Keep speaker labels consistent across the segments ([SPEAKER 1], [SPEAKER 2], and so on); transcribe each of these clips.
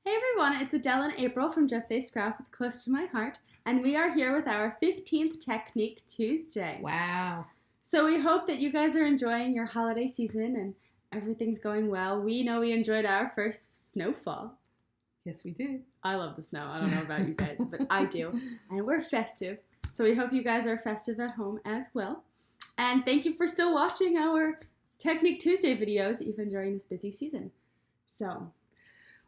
[SPEAKER 1] Hey everyone, it's Adele and April from Just Say Scrap with Close to My Heart, and we are here with our 15th Technique Tuesday.
[SPEAKER 2] Wow.
[SPEAKER 1] So we hope that you guys are enjoying your holiday season and everything's going well. We know we enjoyed our first snowfall.
[SPEAKER 2] Yes, we did.
[SPEAKER 1] I love the snow. I don't know about you guys, but I do. And we're festive. So we hope you guys are festive at home as well. And thank you for still watching our Technique Tuesday videos, even during this busy season. So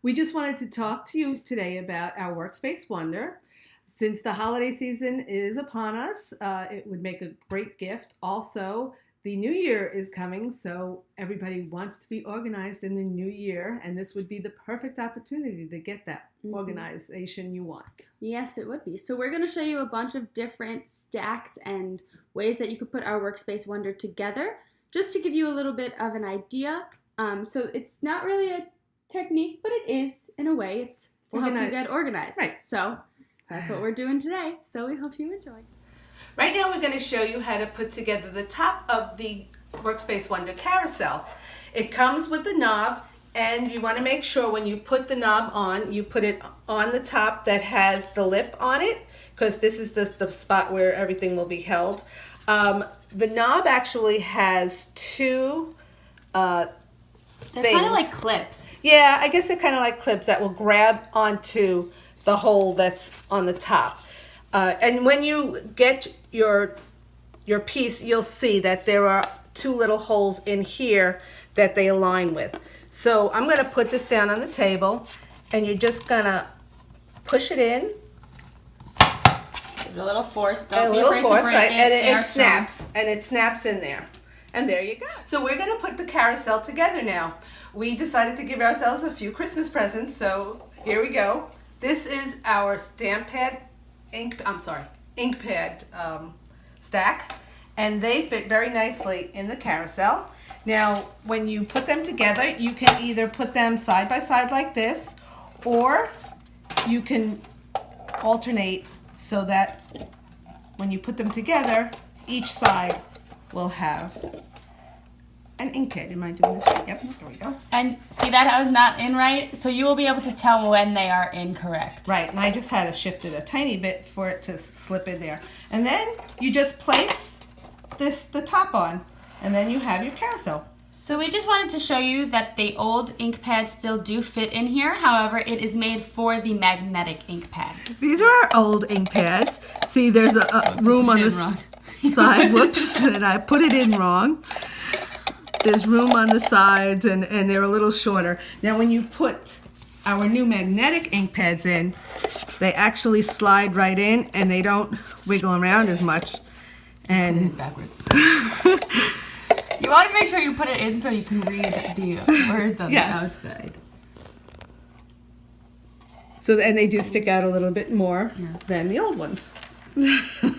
[SPEAKER 2] we just wanted to talk to you today about our Workspace Wonder. Since the holiday season is upon us, it would make a great gift. Also, the new year is coming, so everybody wants to be organized in the new year, and this would be the perfect opportunity to get that organization you want.
[SPEAKER 1] Yes, it would be. So we're going to show you a bunch of different stacks and ways that you could put our Workspace Wonder together, just to give you a little bit of an idea. So it's not really a technique, but it is, in a way, it's to help you get organized.
[SPEAKER 2] Right.
[SPEAKER 1] So that's what we're doing today. So we hope you enjoy.
[SPEAKER 3] Right now we're going to show you how to put together the top of the Workspace Wonder carousel. It comes with the knob, and you want to make sure when you put the knob on, you put it on the top that has the lip on it, because this is the spot where everything will be held. The knob actually has two
[SPEAKER 1] They're kind of like clips.
[SPEAKER 3] Yeah, I guess they're kind of like clips that will grab onto the hole that's on the top. And when you get your piece, you'll see that there are two little holes in here that they align with. So I'm going to put this down on the table, and you're just going to push it in.
[SPEAKER 1] Give it a little force.
[SPEAKER 3] Don't be afraid to break it. Right? And it snaps, and it snaps in there. And there you go. So we're going to put the carousel together now. We decided to give ourselves a few Christmas presents, so here we go. This is our ink pad stack, and they fit very nicely in the carousel. Now, when you put them together, you can either put them side by side like this, or you can alternate so that when you put them together, each side will have an ink pad. Am I doing this right? Yep, there we go.
[SPEAKER 1] And see that I was not in right? So you will be able to tell when they are incorrect.
[SPEAKER 3] Right, and I just had to shift it a tiny bit for it to slip in there. And then you just place the top on, and then you have your carousel.
[SPEAKER 1] So we just wanted to show you that the old ink pads still do fit in here. However, it is made for the magnetic ink pad.
[SPEAKER 3] These are our old ink pads. See, there's a room on the side. Whoops, and I put it in wrong. There's room on the sides, and they're a little shorter. Now, when you put our new magnetic ink pads in, they actually slide right in, and they don't wiggle around as much. And
[SPEAKER 1] backwards. You want to make sure you put it in so you can read the words on the outside.
[SPEAKER 3] So, and they do stick out a little bit more than the old ones.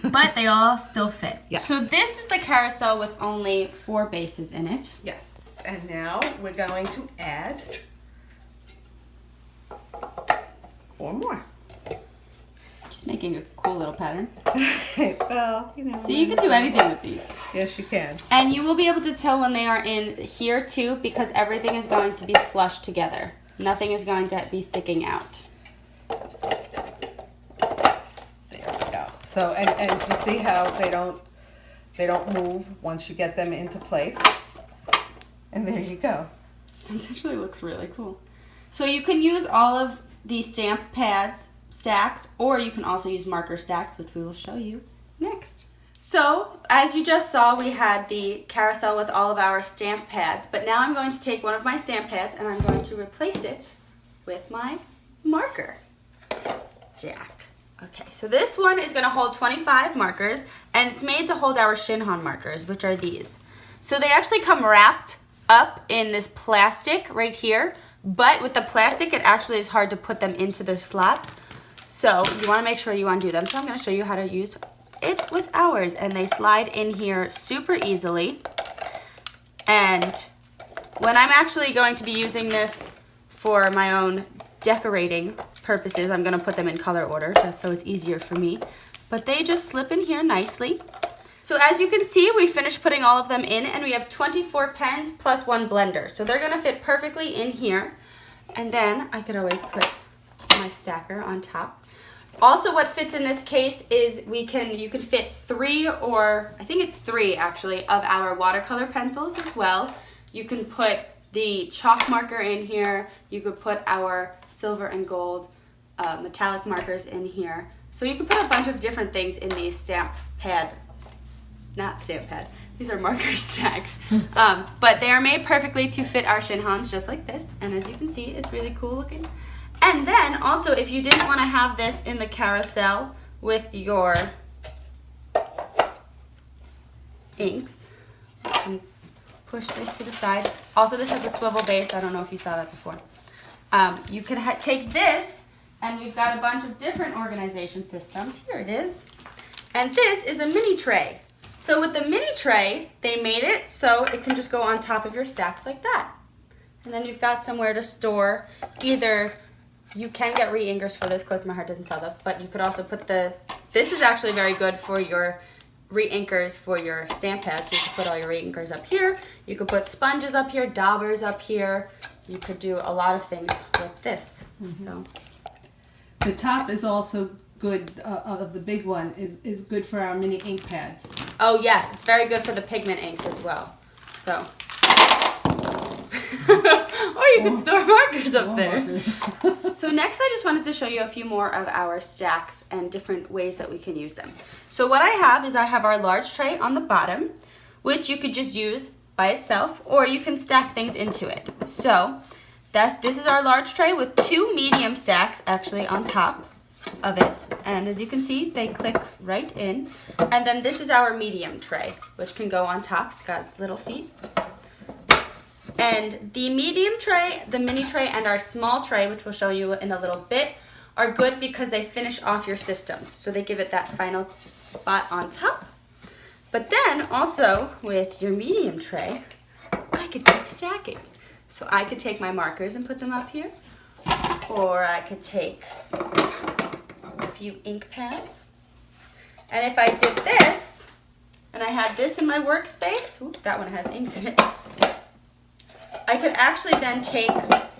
[SPEAKER 1] But they all still fit.
[SPEAKER 3] Yes.
[SPEAKER 1] So this is the carousel with only 4 bases in it.
[SPEAKER 3] Yes. And now we're going to add 4 more.
[SPEAKER 1] Just making a cool little pattern.
[SPEAKER 3] Well, you know.
[SPEAKER 1] See, you can do anything with these.
[SPEAKER 3] Yes, you can.
[SPEAKER 1] And you will be able to tell when they are in here too, because everything is going to be flush together. Nothing is going to be sticking out.
[SPEAKER 3] So, and you see how they don't move once you get them into place. And there you go.
[SPEAKER 1] That actually looks really cool. So you can use all of the stamp pads stacks, or you can also use marker stacks, which we will show you next. So, as you just saw, we had the carousel with all of our stamp pads, but now I'm going to take one of my stamp pads and I'm going to replace it with my marker stack. Okay, so this one is going to hold 25 markers, and it's made to hold our Shinhan markers, which are these. So they actually come wrapped up in this plastic right here, but with the plastic, it actually is hard to put them into the slots. So you want to make sure you undo them. So I'm going to show you how to use it with ours, and they slide in here super easily. And when I'm actually going to be using this for my own decorating purposes, I'm going to put them in color order just so it's easier for me. But they just slip in here nicely. So as you can see, we finished putting all of them in, and we have 24 pens plus 1 blender. So they're gonna fit perfectly in here. And then I could always put my stacker on top. Also, what fits in this case is you can fit 3, or I think it's 3 actually, of our watercolor pencils as well. You can put the chalk marker in here. You could put our silver and gold metallic markers in here. So you can put a bunch of different things in these these are marker stacks. But they are made perfectly to fit our shinhans just like this. And as you can see, it's really cool looking. And then also, if you didn't want to have this in the carousel with your inks, you can push this to the side. Also, this has a swivel base. I don't know if you saw that before. You could take this, and we've got a bunch of different organization systems. Here it is. And this is a mini tray. So with the mini tray, they made it so it can just go on top of your stacks like that. And then you've got somewhere to store either, you can get re-inkers for this, Close to My Heart doesn't sell them, but you could also put this is actually very good for your re-inkers for your stamp pads. So you can put all your re-inkers up here. You could put sponges up here, daubers up here. You could do a lot of things with this. So
[SPEAKER 2] the top is also good, of the big one, is good for our mini ink pads.
[SPEAKER 1] Oh yes, it's very good for the pigment inks as well. So, or you can store markers up there. So next I just wanted to show you a few more of our stacks and different ways that we can use them. So what I have our large tray on the bottom, which you could just use by itself, or you can stack things into it. So this is our large tray with 2 medium stacks actually on top of it, and as you can see, they click right in. And then this is our medium tray, which can go on top. It's got little feet. And the medium tray, the mini tray, and our small tray, which we'll show you in a little bit, are good because they finish off your systems. So they give it that final spot on top. But then also with your medium tray, I could keep stacking. So I could take my markers and put them up here, or I could take a few ink pads. And if I did this, and I had this in my workspace, ooh, that one has inks in it, I could actually then take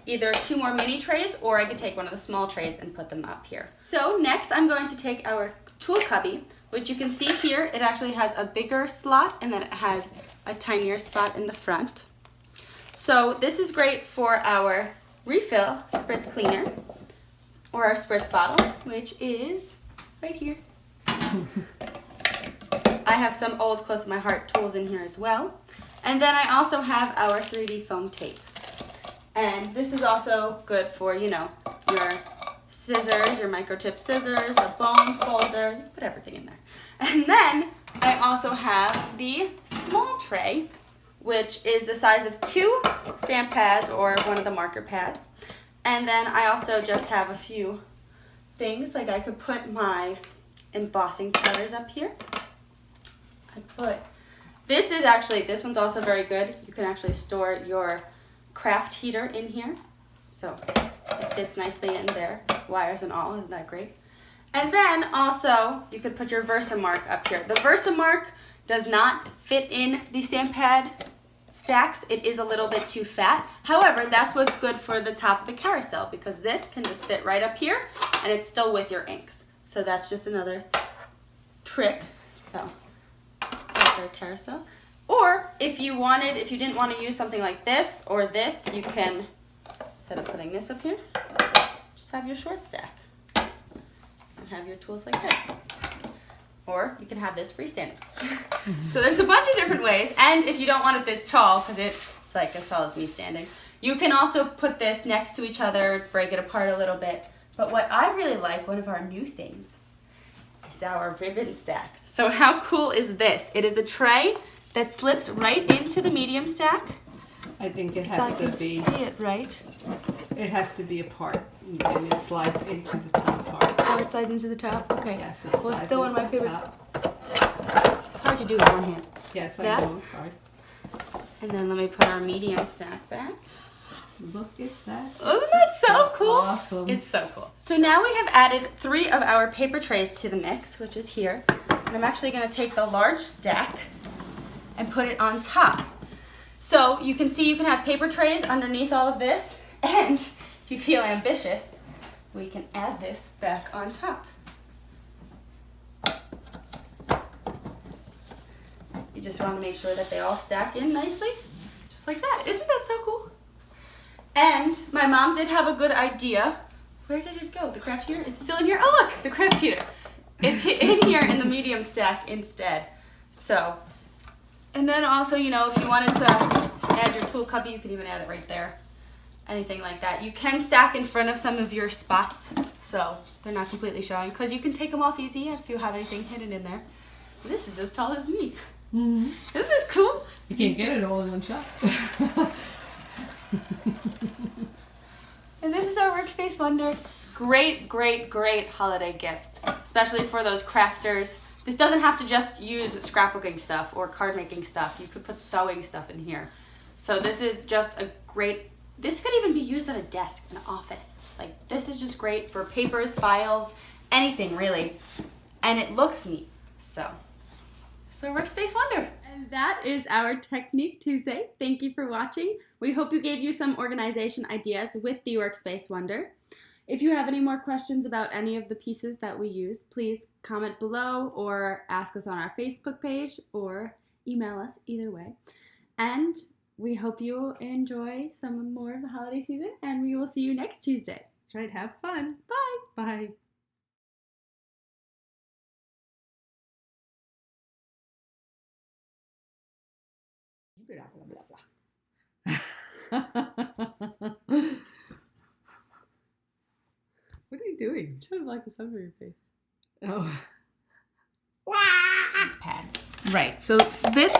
[SPEAKER 1] either 2 more mini trays, or I could take one of the small trays and put them up here. So next I'm going to take our tool cubby, which you can see here, it actually has a bigger slot and then it has a tinier spot in the front. So this is great for our refill spritz cleaner, or our spritz bottle, which is right here. I have some old Close to My Heart tools in here as well. And then I also have our 3D foam tape. And this is also good for, you know, your scissors, your microtip scissors, a bone folder, you put everything in there. And then I also have the small tray, which is the size of 2 stamp pads or one of the marker pads. And then I also just have a few things, like I could put my embossing powders up here. This one's also very good. You can actually store your craft heater in here. So it fits nicely in there, wires and all, isn't that great? And then also you could put your Versamark up here. The Versamark does not fit in the stamp pad stacks. It is a little bit too fat. However, that's what's good for the top of the carousel, because this can just sit right up here and it's still with your inks. So that's just another trick. So that's our carousel. Or if you didn't want to use something like this or this, you can, instead of putting this up here, just have your short stack and have your tools like this. Or you can have this freestanding. So there's a bunch of different ways. And if you don't want it this tall, because it's like as tall as me standing, you can also put this next to each other, break it apart a little bit. But what I really like, one of our new things, is our ribbon stack. So how cool is this? It is a tray that slips right into the medium stack.
[SPEAKER 2] I think it has to be.
[SPEAKER 1] See it, right?
[SPEAKER 2] It has to be apart, and it slides into the top part.
[SPEAKER 1] Oh, it slides into the top? Okay.
[SPEAKER 2] Yes,
[SPEAKER 1] Well, it's still one of my favorite.
[SPEAKER 2] Top.
[SPEAKER 1] It's hard to do with one hand.
[SPEAKER 2] Yes, I
[SPEAKER 1] That?
[SPEAKER 2] know. I'm sorry.
[SPEAKER 1] And then let me put our medium stack back.
[SPEAKER 2] Look at that.
[SPEAKER 1] Isn't that so cool?
[SPEAKER 2] Awesome.
[SPEAKER 1] It's so cool. So now we have added 3 of our paper trays to the mix, which is here. And I'm actually going to take the large stack and put it on top. So you can see you can have paper trays underneath all of this. And if you feel ambitious, we can add this back on top. You just want to make sure that they all stack in nicely, just like that. Isn't that so cool? And my mom did have a good idea. Where did it go? The craft heater? It's still in here. Oh look, the craft heater. It's in here in the medium stack instead. So, and then also, you know, if you wanted to add your tool cubby, you can even add it right there. Anything like that. You can stack in front of some of your spots, so they're not completely showing, because you can take them off easy if you have anything hidden in there. This is as tall as me. Mm-hmm. Isn't this cool?
[SPEAKER 2] You can't get it all in one shot.
[SPEAKER 1] And this is our Workspace Wonder. Great, great, great holiday gift, especially for those crafters. This doesn't have to just use scrapbooking stuff or card making stuff. You could put sewing stuff in here. So this is just a great, this could even be used at a desk, an office. Like, this is just great for papers, files, anything really. And it looks neat. So Workspace Wonder. And that is our Technique Tuesday. Thank you for watching. We hope you gave you some organization ideas with the Workspace Wonder. If you have any more questions about any of the pieces that we use, please comment below or ask us on our Facebook page or email us, either way. And we hope you enjoy some more of the holiday season, and we will see you next Tuesday.
[SPEAKER 2] That's right. Have fun.
[SPEAKER 1] Bye.
[SPEAKER 2] Bye. Blah, blah, blah, blah. What are you doing?
[SPEAKER 1] I'm trying to block the sun from your face.
[SPEAKER 2] Oh.
[SPEAKER 1] Pads.
[SPEAKER 3] Right. So this.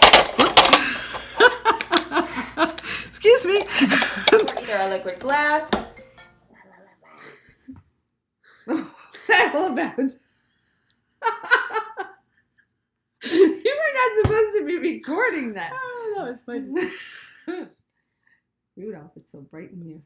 [SPEAKER 3] Excuse me.
[SPEAKER 1] Or either a liquid glass.
[SPEAKER 2] What's that all about? You were not supposed to be recording that.
[SPEAKER 1] Oh, that was fun.
[SPEAKER 2] Rudolph, it's so bright in here.